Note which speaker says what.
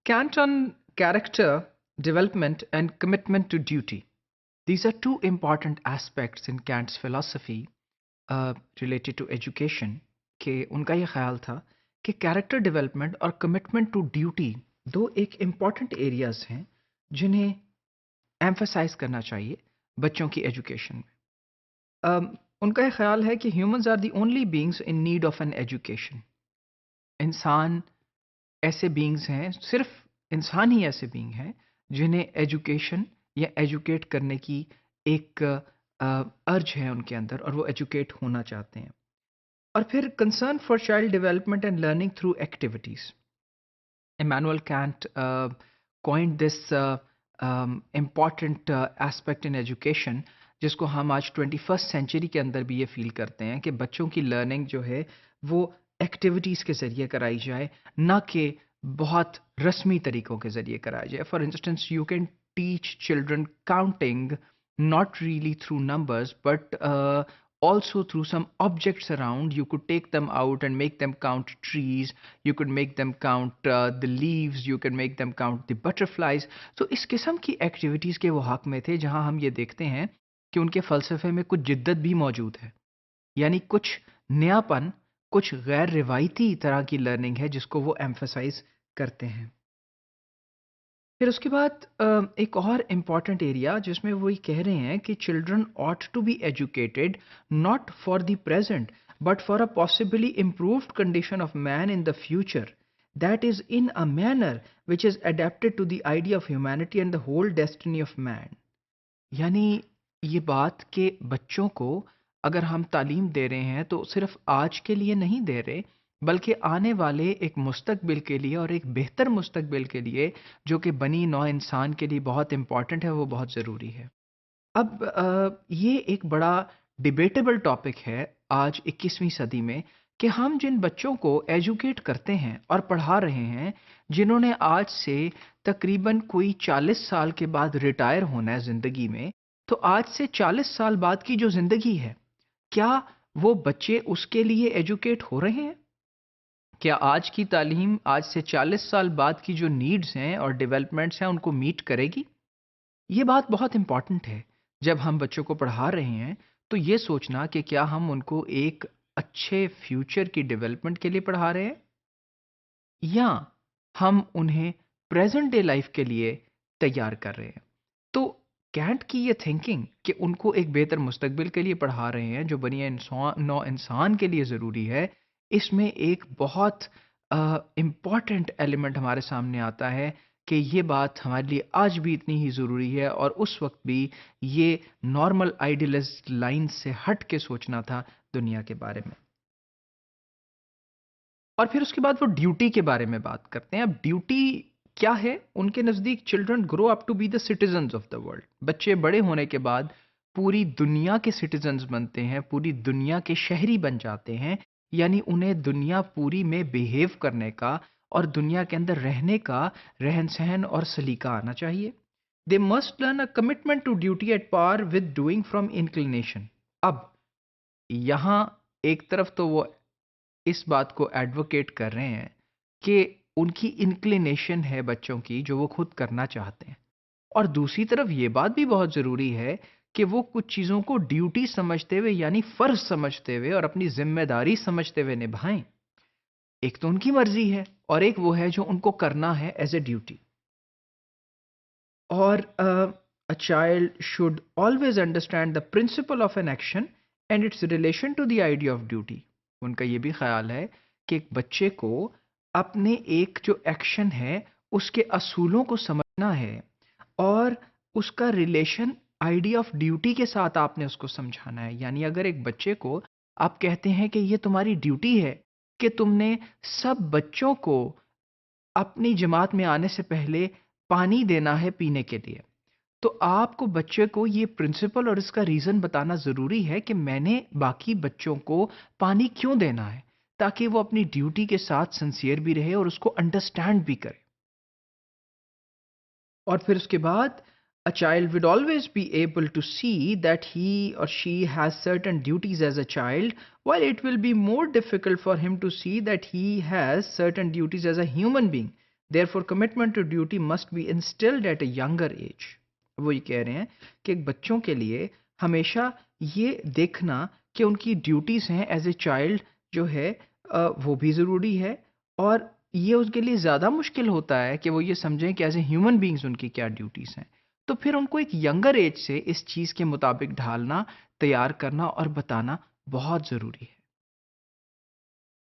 Speaker 1: Kant on character development and commitment to duty. These are two important aspects in Kant's philosophy related to education. کہ ان کا یہ خیال تھا کہ character development اور کمٹمنٹ ٹو ڈیوٹی دو ایک امپورٹنٹ ایریاز ہیں جنہیں ایمفسائز کرنا چاہیے بچوں کی ایجوکیشن میں. ان کا یہ خیال ہے کہ humans are the only beings in need of an education. انسان ایسے بینگز ہیں، صرف انسان ہی ایسے بینگ ہیں جنہیں ایجوکیشن یا ایجوکیٹ کرنے کی ایک ارج ہے ان کے اندر، اور وہ ایجوکیٹ ہونا چاہتے ہیں. اور پھر concern for child development and learning through activities. Emmanuel can't coined this important aspect in education, جس کو ہم آج 21st سینچری کے اندر بھی یہ فیل کرتے ہیں کہ بچوں کی لرننگ جو ہے وہ ایکٹیویٹیز کے ذریعے کرائی جائے، نہ کہ بہت رسمی طریقوں کے ذریعے کرائی جائے. For instance you can teach children counting not really through numbers but also through some objects around. You could take them out and make them count trees, you could make them count the leaves, you can make them count the butterflies. So اس قسم کی activities کے وہ حق میں تھے جہاں ہم یہ دیکھتے ہیں کہ ان کے فلسفے میں کچھ جدت بھی موجود ہے، یعنی کچھ نیا پن، کچھ غیر روایتی طرح کی لرننگ ہے جس کو وہ ایمفسائز کرتے ہیں. پھر اس کے بعد ایک اور امپورٹنٹ ایریا جس میں وہی کہہ رہے ہیں کہ children ought to be educated not for the present but for a possibly improved condition of man in the future that is in a manner which is adapted to the idea of humanity and the whole destiny of man. یعنی یہ بات کہ بچوں کو اگر ہم تعلیم دے رہے ہیں تو صرف آج کے لیے نہیں دے رہے، بلکہ آنے والے ایک مستقبل کے لیے اور ایک بہتر مستقبل کے لیے جو کہ بنی نوع انسان کے لیے بہت امپورٹنٹ ہے، وہ بہت ضروری ہے. اب یہ ایک بڑا ڈیبیٹیبل ٹاپک ہے آج 21ویں صدی میں کہ ہم جن بچوں کو ایجوکیٹ کرتے ہیں اور پڑھا رہے ہیں، جنہوں نے آج سے تقریباً کوئی 40 سال کے بعد ریٹائر ہونا ہے زندگی میں، تو آج سے 40 سال بعد کی جو زندگی ہے، کیا وہ بچے اس کے لیے ایجوکیٹ ہو رہے ہیں؟ کیا آج کی تعلیم آج سے 40 سال بعد کی جو نیڈز ہیں اور ڈیولپمنٹس ہیں ان کو میٹ کرے گی؟ یہ بات بہت امپورٹنٹ ہے. جب ہم بچوں کو پڑھا رہے ہیں تو یہ سوچنا کہ کیا ہم ان کو ایک اچھے فیوچر کی ڈیولپمنٹ کے لیے پڑھا رہے ہیں یا ہم انہیں پریزنٹ ڈے لائف کے لیے تیار کر رہے ہیں. تو کینٹ کی یہ تھنکنگ کہ ان کو ایک بہتر مستقبل کے لیے پڑھا رہے ہیں جو بنی نوع انسان کے لیے ضروری ہے، اس میں ایک بہت امپورٹنٹ ایلیمنٹ ہمارے سامنے آتا ہے کہ یہ بات ہمارے لیے آج بھی اتنی ہی ضروری ہے، اور اس وقت بھی یہ نارمل آئیڈیلسٹ لائن سے ہٹ کے سوچنا تھا دنیا کے بارے میں. اور پھر اس کے بعد وہ ڈیوٹی کے بارے میں بات کرتے ہیں. اب ڈیوٹی کیا ہے ان کے نزدیک؟ Children grow up to be the citizens of the world. بچے بڑے ہونے کے بعد پوری دنیا کے سٹیزنز بنتے ہیں، پوری دنیا کے شہری بن جاتے ہیں، یعنی انہیں دنیا پوری میں بیہیو کرنے کا اور دنیا کے اندر رہنے کا رہن سہن اور سلیقہ آنا چاہیے. They must learn a commitment to duty at par with doing from inclination. اب یہاں ایک طرف تو وہ اس بات کو ایڈوکیٹ کر رہے ہیں کہ ان کی انکلینیشن ہے بچوں کی جو وہ خود کرنا چاہتے ہیں، اور دوسری طرف یہ بات بھی بہت ضروری ہے کہ وہ کچھ چیزوں کو ڈیوٹی سمجھتے ہوئے یعنی فرض سمجھتے ہوئے اور اپنی ذمہ داری سمجھتے ہوئے نبھائیں. ایک تو ان کی مرضی ہے اور ایک وہ ہے جو ان کو کرنا ہے ایز اے ڈیوٹی. اور a child should always understand the principle of an action and its relation to the idea of duty. ان کا یہ بھی خیال ہے کہ ایک بچے کو اپنے ایک جو ایکشن ہے اس کے اصولوں کو سمجھنا ہے اور اس کا ریلیشن آئیڈیا آف ڈیوٹی کے ساتھ آپ نے اس کو سمجھانا ہے. یعنی اگر ایک بچے کو آپ کہتے ہیں کہ یہ تمہاری ڈیوٹی ہے کہ تم نے سب بچوں کو اپنی جماعت میں آنے سے پہلے پانی دینا ہے پینے کے لیے، تو آپ کو بچے کو یہ پرنسپل اور اس کا ریزن بتانا ضروری ہے کہ میں نے باقی بچوں کو پانی کیوں دینا ہے، تاکہ وہ اپنی ڈیوٹی کے ساتھ سنسیئر بھی رہے اور اس کو انڈرسٹینڈ بھی کرے. اور پھر اس کے بعد a child would always be able to see that he or she has certain duties as a child, while it will be more difficult for him to see that he has certain duties as a human being. Therefore, commitment to duty must be instilled at a younger age. وہ یہ کہہ رہے ہیں کہ بچوں کے لیے ہمیشہ یہ دیکھنا کہ ان کی ڈیوٹیز ہیں ایز اے چائلڈ جو ہے وہ بھی ضروری ہے، اور یہ اس کے لیے زیادہ مشکل ہوتا ہے کہ وہ یہ سمجھیں کہ ایز اے ہیومن بینگز ان کی کیا ڈیوٹیز ہیں. تو پھر ان کو ایک ینگر ایج سے اس چیز کے مطابق ڈھالنا، تیار کرنا اور بتانا بہت ضروری ہے.